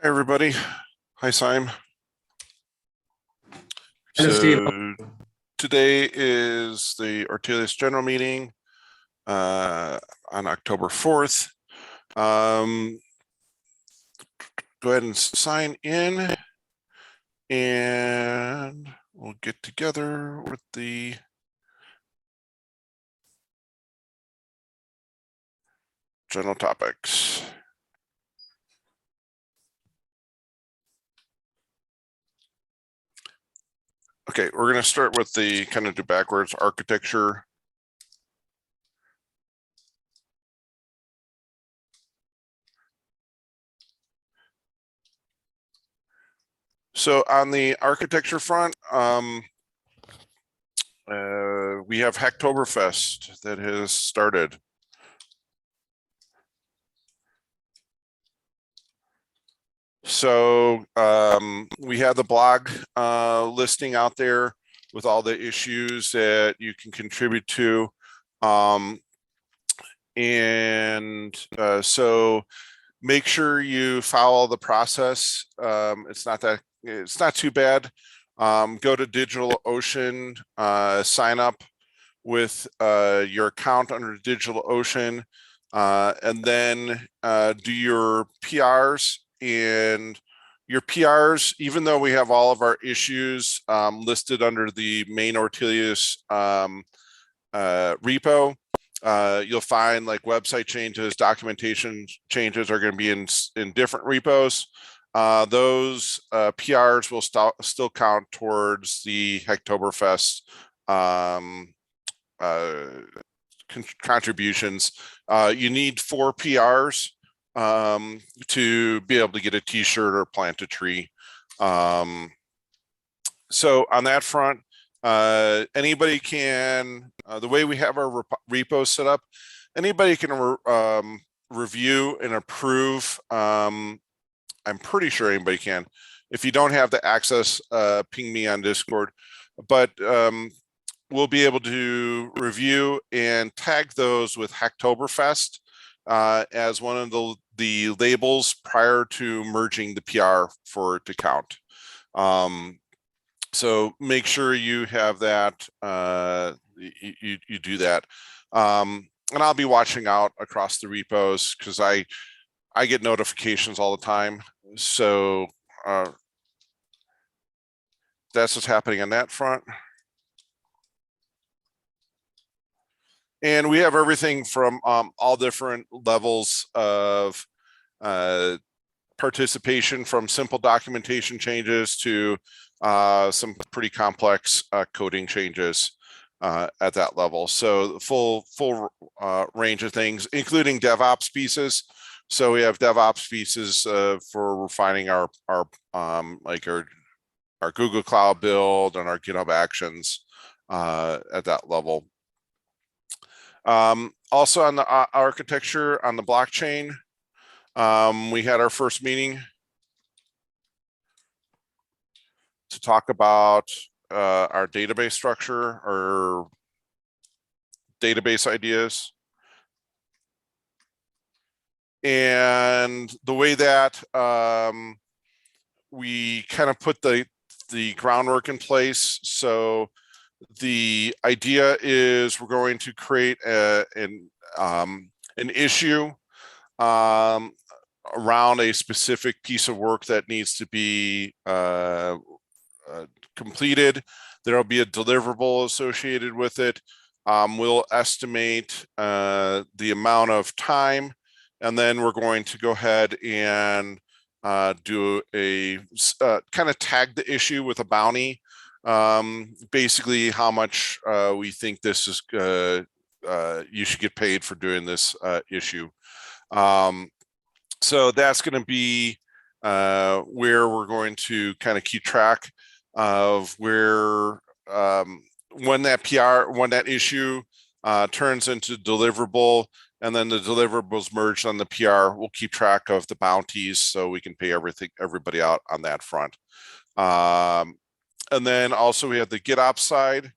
Hi, everybody. Hi, Simon. Hello, Steve. So today is the Ortelius general meeting on October 4th. Go ahead and sign in and we'll get together with the general topics. Okay, we're going to start with the kind of do backwards architecture. So on the architecture front, we have Hacktoberfest that has started. So we have the blog listing out there with all the issues that you can contribute to. So make sure you follow the process. It's not too bad. Go to DigitalOcean, sign up with your account under DigitalOcean, and then do your PRs. And your PRs, even though we have all of our issues listed under the main Ortelius repo, you'll find like website changes, documentation changes are going to be in different repos. Those PRs will still count towards the Hacktoberfest contributions. You need 4 PRs to be able to get a t-shirt or plant a tree. So on that front, anybody can, the way we have our repo set up, anybody can review and approve. I'm pretty sure anybody can. If you don't have the access, ping me on Discord, but we'll be able to review and tag those with Hacktoberfest as one of the labels prior to merging the PR for it to count. So make sure you have that, you do that. And I'll be watching out across the repos because I get notifications all the time. So that's what's happening on that front. And we have everything from all different levels of participation, from simple documentation changes to some pretty complex coding changes at that level. So full range of things, including DevOps pieces. So we have DevOps pieces for refining our Google Cloud build and our GitHub Actions at that level. Also on the architecture on the blockchain, we had our first meeting to talk about our database structure or database ideas. And the way that we kind of put the groundwork in place. So the idea is we're going to create an issue around a specific piece of work that needs to be completed. There'll be a deliverable associated with it. We'll estimate the amount of time, and then we're going to go ahead and do a kind of tag the issue with a bounty. Basically how much we think this is you should get paid for doing this issue. So that's going to be where we're going to kind of keep track of where when that issue turns into deliverable, and then the deliverables merged on the PR, we'll keep track of the bounties so we can pay everybody out on that front. And then also we have the GitOps side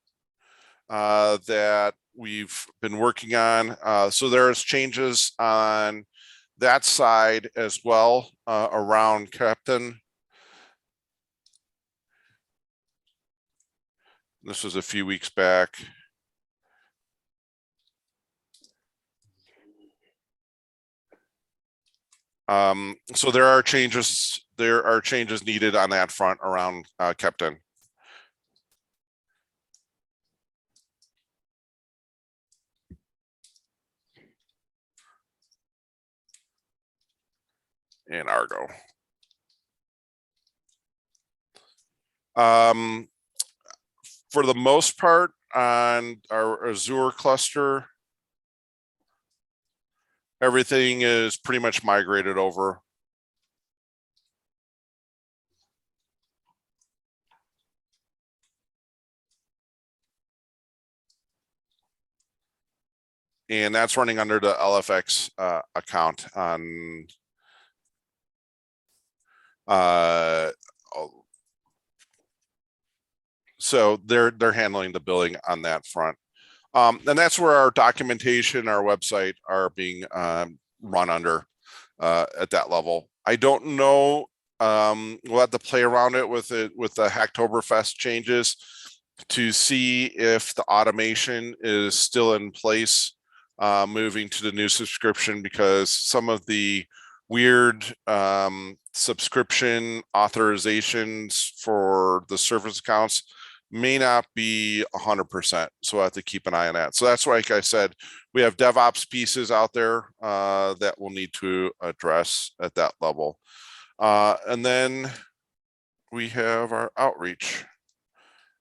that we've been working on. So there's changes on that side as well, around Captain. This was a few weeks back. So there are changes needed on that front around Captain. And Argo. For the most part on our Azure cluster, everything is pretty much migrated over. And that's running under the LFX account on so they're handling the billing on that front. And that's where our documentation, our website are being run under at that level. I don't know. We'll have to play around it with the Hacktoberfest changes to see if the automation is still in place, moving to the new subscription, because some of the weird subscription authorizations for the service accounts may not be 100%. So I have to keep an eye on that. So that's why, like I said, we have DevOps pieces out there that we'll need to address at that level. And then we have our outreach.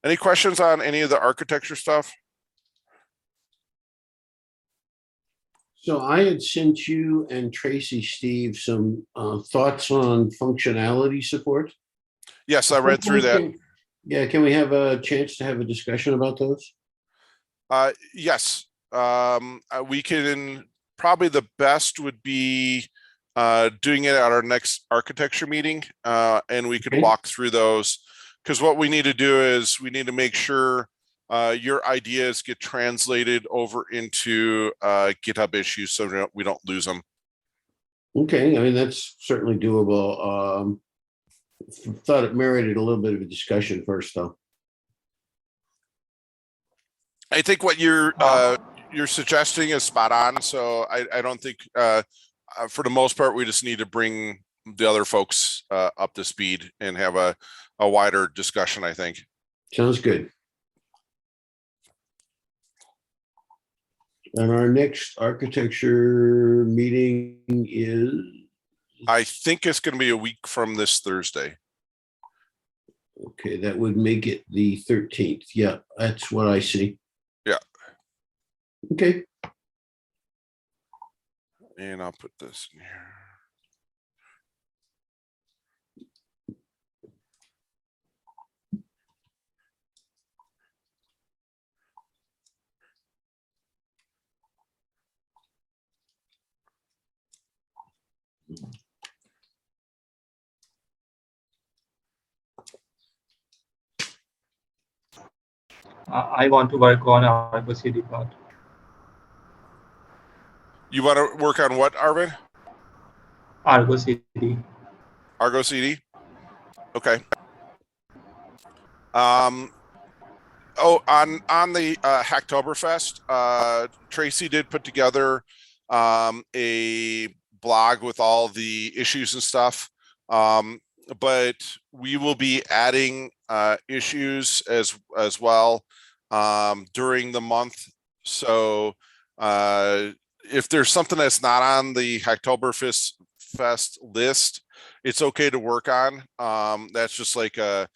Any questions on any of the architecture stuff? So I had sent you and Tracy, Steve, some thoughts on functionality support. Yes, I read through that. Yeah, can we have a chance to have a discussion about those? Yes, we can. Probably the best would be doing it at our next architecture meeting, and we could walk through those, because what we need to do is we need to make sure your ideas get translated over into GitHub issues so we don't lose them. Okay, I mean, that's certainly doable. Thought it merited a little bit of a discussion first, though. I think what you're suggesting is spot on. So I don't think for the most part, we just need to bring the other folks up to speed and have a wider discussion, I think. Sounds good. And our next architecture meeting is? I think it's going to be a week from this Thursday. Okay, that would make it the 13th. Yeah, that's what I see. Yeah. Okay. And I'll put this in here. I want to work on Argo CD part. You want to work on what, Arvin? Argo CD. Argo CD? Okay. Oh, on the Hacktoberfest, Tracy did put together a blog with all the issues and stuff. But we will be adding issues as well during the month. So if there's something that's not on the Hacktoberfest list, it's okay to work on. That's just like a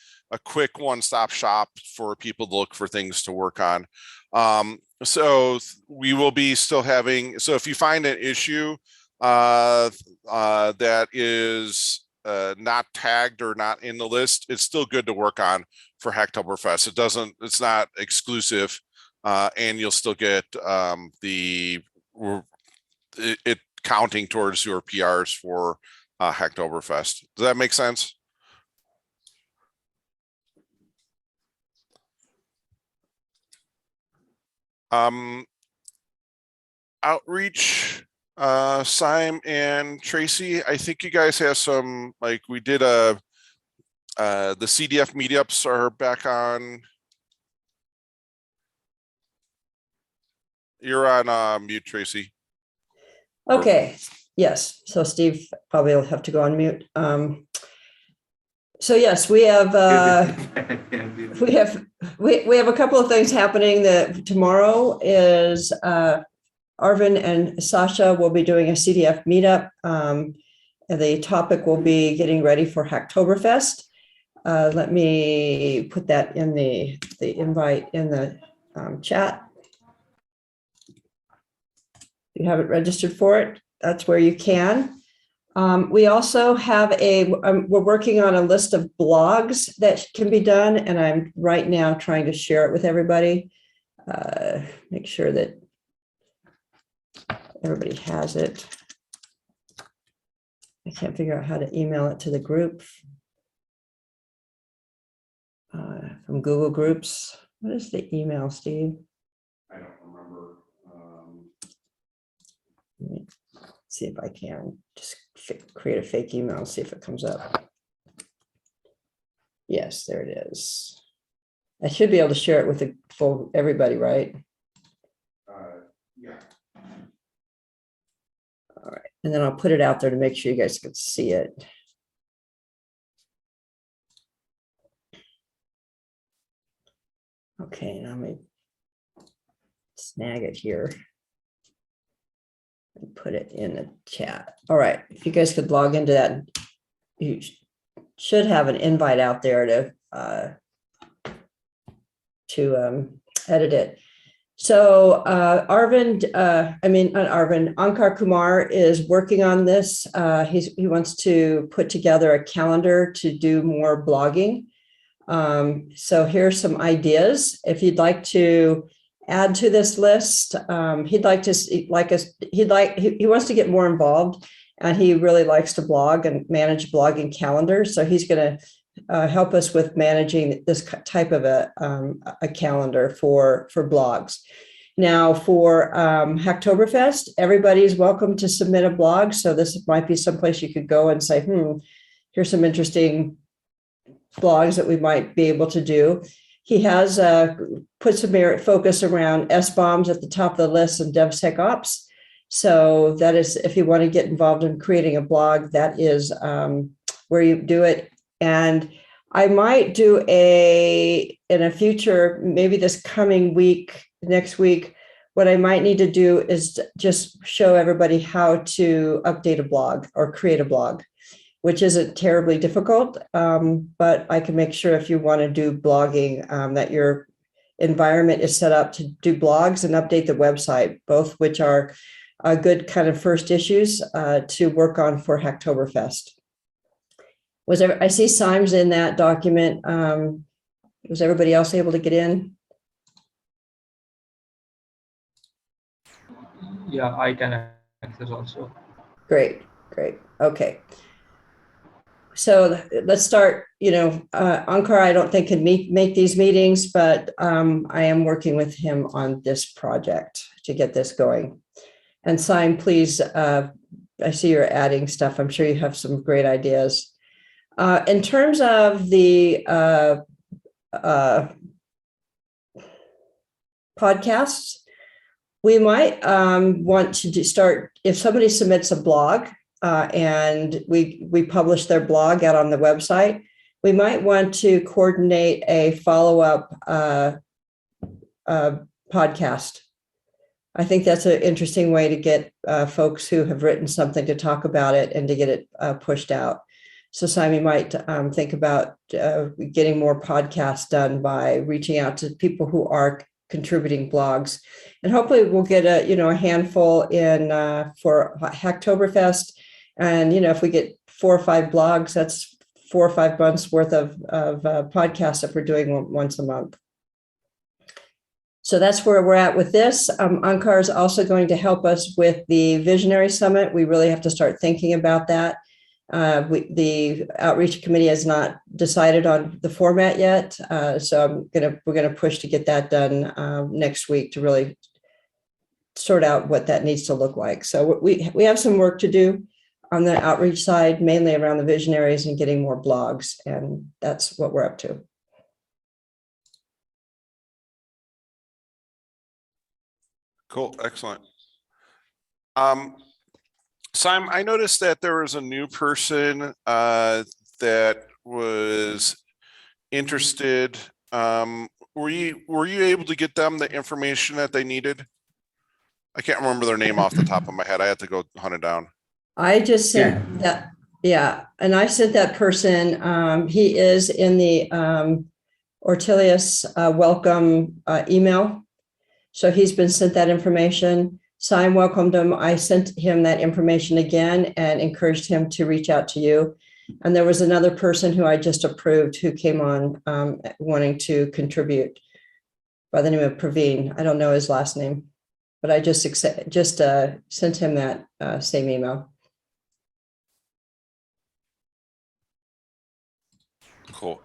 quick one-stop shop for people to look for things to work on. So we will be still having, so if you find an issue that is not tagged or not in the list, it's still good to work on for Hacktoberfest. It's not exclusive, and you'll still get it counting towards your PRs for Hacktoberfest. Does that make sense? Outreach. Sim and Tracy, I think you guys have some, like we did the CDF meetups are back on. You're on mute, Tracy. Okay, yes. So Steve probably will have to go on mute. So yes, we have we have a couple of things happening. That tomorrow is Arvin and Sasha will be doing a CDF meetup. And the topic will be getting ready for Hacktoberfest. Let me put that in the invite in the chat. If you haven't registered for it, that's where you can. We also have we're working on a list of blogs that can be done, and I'm right now trying to share it with everybody. Make sure that everybody has it. I can't figure out how to email it to the group from Google Groups. What is the email, Steve? I don't remember. Let me see if I can just create a fake email and see if it comes up. Yes, there it is. I should be able to share it with the full everybody, right? Yeah. All right, and then I'll put it out there to make sure you guys can see it. Okay, now let me snag it here and put it in the chat. All right, if you guys could log into that, you should have an invite out there to edit it. So Ankar Kumar is working on this. He wants to put together a calendar to do more blogging. So here's some ideas. If you'd like to add to this list, he wants to get more involved, and he really likes to blog and manage blogging calendars. So he's going to help us with managing this type of a calendar for blogs. Now for Hacktoberfest, everybody is welcome to submit a blog. So this might be someplace you could go and say, here's some interesting blogs that we might be able to do. He has put some focus around SBOMs at the top of the list and DevSecOps. So that is, if you want to get involved in creating a blog, that is where you do it. And I might do in a future, maybe this coming week, next week, what I might need to do is just show everybody how to update a blog or create a blog, which isn't terribly difficult, but I can make sure if you want to do blogging that your environment is set up to do blogs and update the website, both which are good kind of first issues to work on for Hacktoberfest. I see Sims in that document. Was everybody else able to get in? Yeah, I can access also. Great. Okay. So let's start, Ankar, I don't think can make these meetings, but I am working with him on this project to get this going. And Sim, please, I see you're adding stuff. I'm sure you have some great ideas. In terms of the podcasts, we might want to start, if somebody submits a blog and we publish their blog out on the website, we might want to coordinate a follow-up podcast. I think that's an interesting way to get folks who have written something to talk about it and to get it pushed out. So Simon might think about getting more podcasts done by reaching out to people who are contributing blogs, and hopefully we'll get a handful in for Hacktoberfest. And if we get 4 or 5 blogs, that's 4 or 5 months worth of podcasts if we're doing once a month. So that's where we're at with this. Ankar is also going to help us with the Visionary Summit. We really have to start thinking about that. The outreach committee has not decided on the format yet, so we're going to push to get that done next week to really sort out what that needs to look like. So we have some work to do on the outreach side, mainly around the visionaries and getting more blogs. And that's what we're up to. Cool. Excellent. Simon, I noticed that there was a new person that was interested. Were you able to get them the information that they needed? I can't remember their name off the top of my head. I had to go hunt it down. I just sent that. Yeah. And I sent that person. He is in the Ortelius welcome email. So he's been sent that information. Simon welcomed him. I sent him that information again and encouraged him to reach out to you. And there was another person who I just approved who came on wanting to contribute by the name of Praveen. I don't know his last name, but I just sent him that same email. Cool.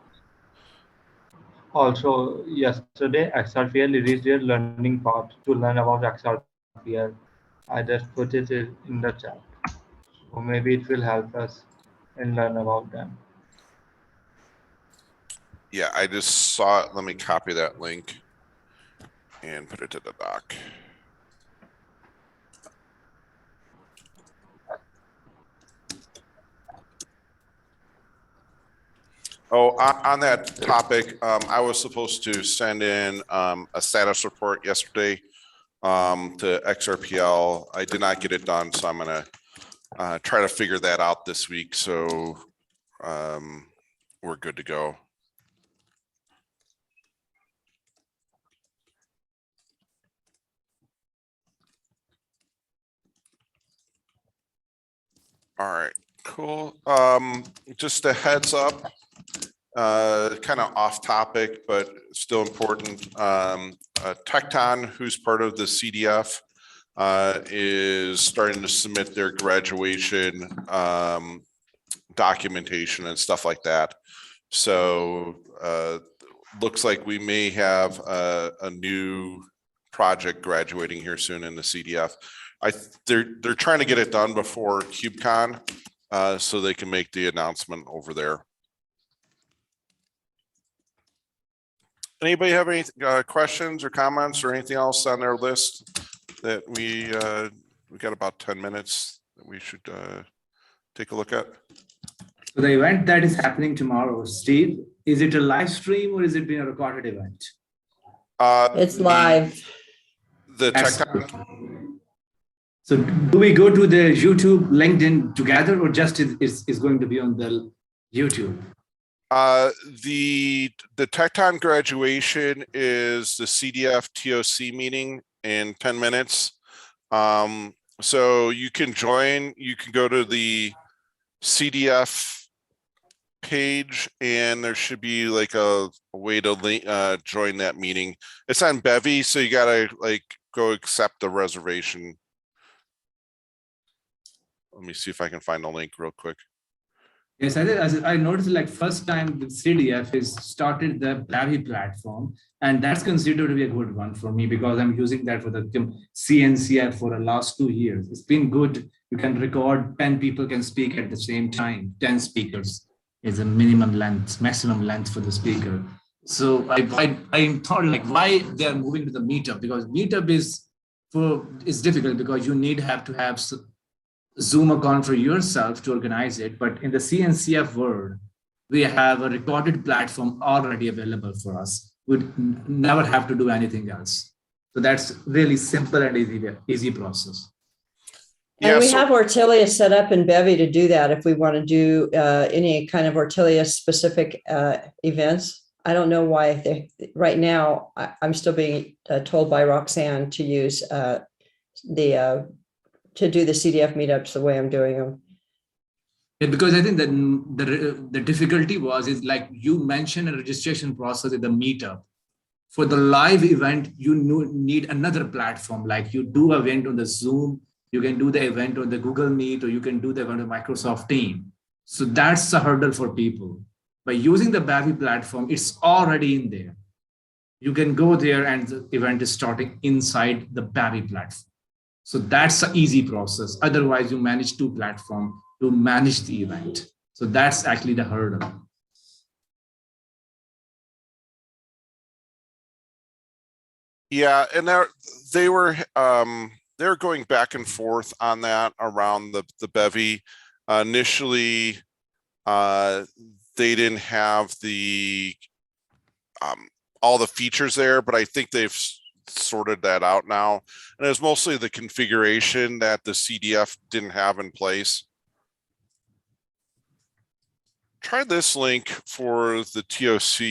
Also, yesterday, XRPL released their learning part to learn about XRPL. I just put it in the chat. So maybe it will help us and learn about them. Yeah, I just saw it. Let me copy that link and put it to the doc. Oh, on that topic, I was supposed to send in a status report yesterday to XRPL. I did not get it done, so I'm gonna try to figure that out this week. So we're good to go. All right, cool. Just a heads up, kind of off topic, but still important. Tecton, who's part of the CDF, is starting to submit their graduation documentation and stuff like that. So looks like we may have a new project graduating here soon in the CDF. They're trying to get it done before KubeCon, so they can make the announcement over there. Anybody have any questions or comments or anything else on their list that we got about 10 minutes that we should take a look at? So the event that is happening tomorrow, Steve, is it a live stream or is it being a recorded event? It's live. The Tecton. So do we go to the YouTube, LinkedIn together, or just is going to be on the YouTube? The Tecton graduation is the CDF TOC meeting in 10 minutes. So you can join, you can go to the CDF page and there should be like a way to join that meeting. It's on Bevy, so you gotta like go accept the reservation. Let me see if I can find the link real quick. Yes, I noticed like first time the CDF has started the Bevy platform, and that's considered to be a good one for me because I'm using that for the CNCF for the last 2 years. It's been good. You can record 10 people can speak at the same time. 10 speakers is a minimum length, maximum length for the speaker. So I thought like why they're moving to the Meetup, because Meetup is difficult because you have to have Zoom account for yourself to organize it. But in the CNCF world, we have a recorded platform already available for us. We'd never have to do anything else. So that's really simple and easy process. And we have Ortelius set up in Bevy to do that if we want to do any kind of Ortelius specific events. I don't know why right now I'm still being told by Roxanne to use to do the CDF meetups the way I'm doing them. Yeah, because I think that the difficulty is like you mentioned a registration process in the Meetup. For the live event, you need another platform. Like you do an event on the Zoom, you can do the event on the Google Meet, or you can do the event on Microsoft Teams. So that's a hurdle for people. By using the Bevy platform, it's already in there. You can go there and the event is starting inside the Bevy platform. So that's an easy process. Otherwise, you manage two platforms to manage the event. So that's actually the hurdle. Yeah, and they were going back and forth on that around the bevy. Initially, they didn't have the all the features there, but I think they've sorted that out now. And it was mostly the configuration that the CDF didn't have in place. Try this link for the TOC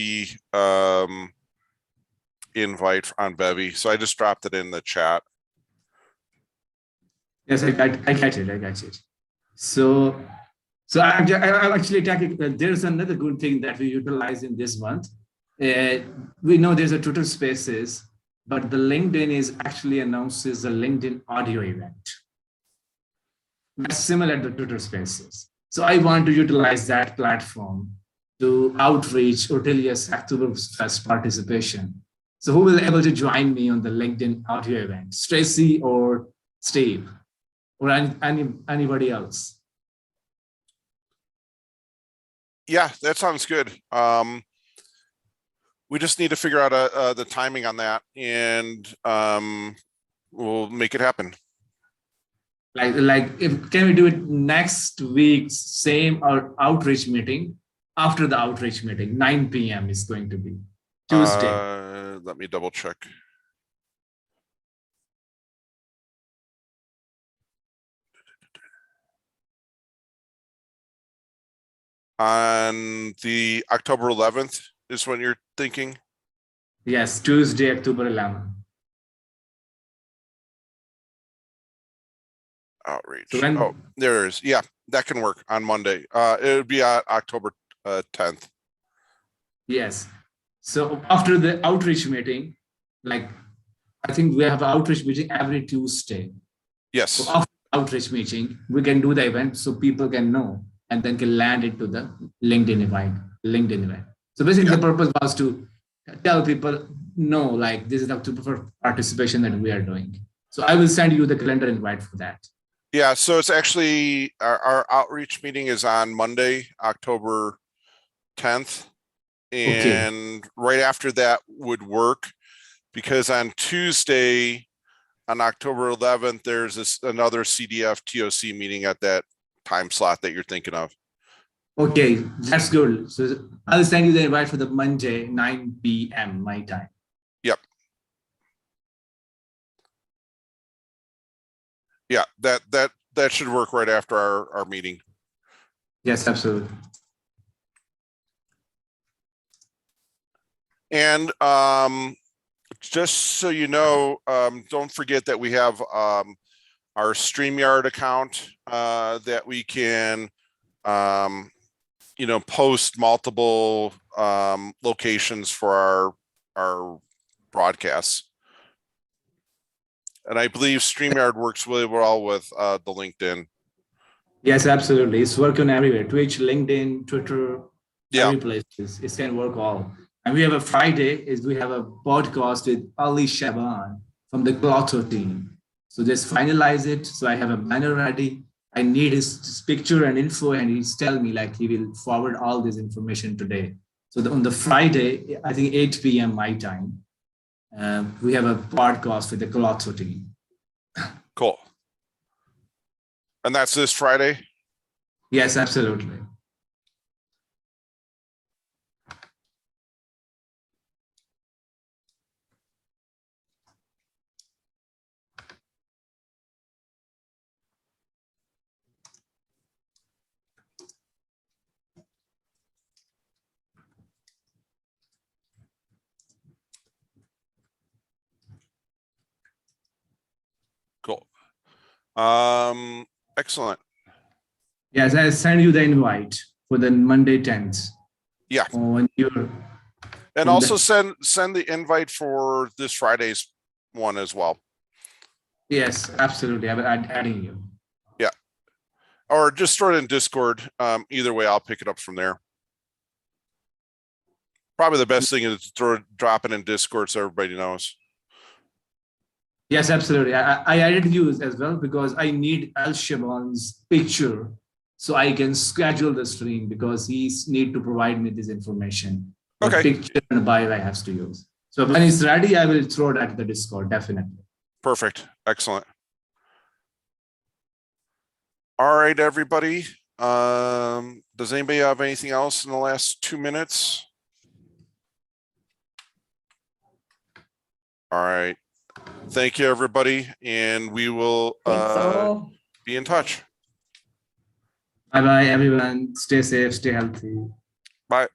invite on Bevy. So I just dropped it in the chat. Yes, I get it. So I'll actually attack it. There's another good thing that we utilize in this month. We know there's a Twitter Spaces, but the LinkedIn is actually announces the LinkedIn audio event. That's similar to Twitter Spaces. So I want to utilize that platform to outreach Ortelius Hacktoberfest participation. So who will be able to join me on the LinkedIn audio event? Tracy or Steve or anybody else? Yeah, that sounds good. We just need to figure out the timing on that, and we'll make it happen. Can we do it next week, same or outreach meeting? After the outreach meeting, 9 p.m. is going to be Tuesday. Let me double check. On the October 11th is when you're thinking? Yes, Tuesday, October 11th. Outreach. So when, oh, there it is. Yeah, that can work on Monday. It would be October 10th. Yes. So after the outreach meeting, like I think we have an outreach meeting every Tuesday. Yes. So after the outreach meeting, we can do the event so people can know and then can land into the LinkedIn event. So basically the purpose was to tell people, no, like this is the October participation that we are doing. So I will send you the calendar invite for that. Yeah, so it's actually our outreach meeting is on Monday, October 10th. And right after that would work because on Tuesday, on October 11th, there's another CDF TOC meeting at that time slot that you're thinking of. Okay, that's good. So I'll send you the invite for the Monday, 9 p.m. my time. Yep. Yeah, that should work right after our meeting. Yes, absolutely. And just so you know, don't forget that we have our StreamYard account that we can post multiple locations for our broadcasts. And I believe StreamYard works really well with the LinkedIn. Yes, absolutely. It's working everywhere. Twitch, LinkedIn, Twitter, Yeah. every place. It can work all. And we have a Friday we have a podcast with Ali Shaban from the Clotho team. So just finalize it. So I have a banner ready. I need his picture and info, and he's telling me like he will forward all this information today. So on the Friday, I think 8 p.m. my time, we have a podcast with the Clotho team. Cool. And that's this Friday? Yes, absolutely. Cool. Excellent. Yes, I send you the invite for the Monday 10th. Yeah. And also send the invite for this Friday's one as well. Yes, absolutely. I'm adding you. Yeah. Or just throw it in Discord. Either way, I'll pick it up from there. Probably the best thing is to drop it in Discord so everybody knows. Yes, absolutely. I added views as well because I need Al Shaban's picture so I can schedule the stream because he's need to provide me this information. What Okay. picture and bio I have to use. So when it's ready, I will throw it at the Discord, definitely. Perfect. Excellent. All right, everybody. Does anybody have anything else in the last 2 minutes? All right. Thank you, everybody. And we will Thanks all. be in touch. Bye-bye, everyone. Stay safe, stay healthy. Bye.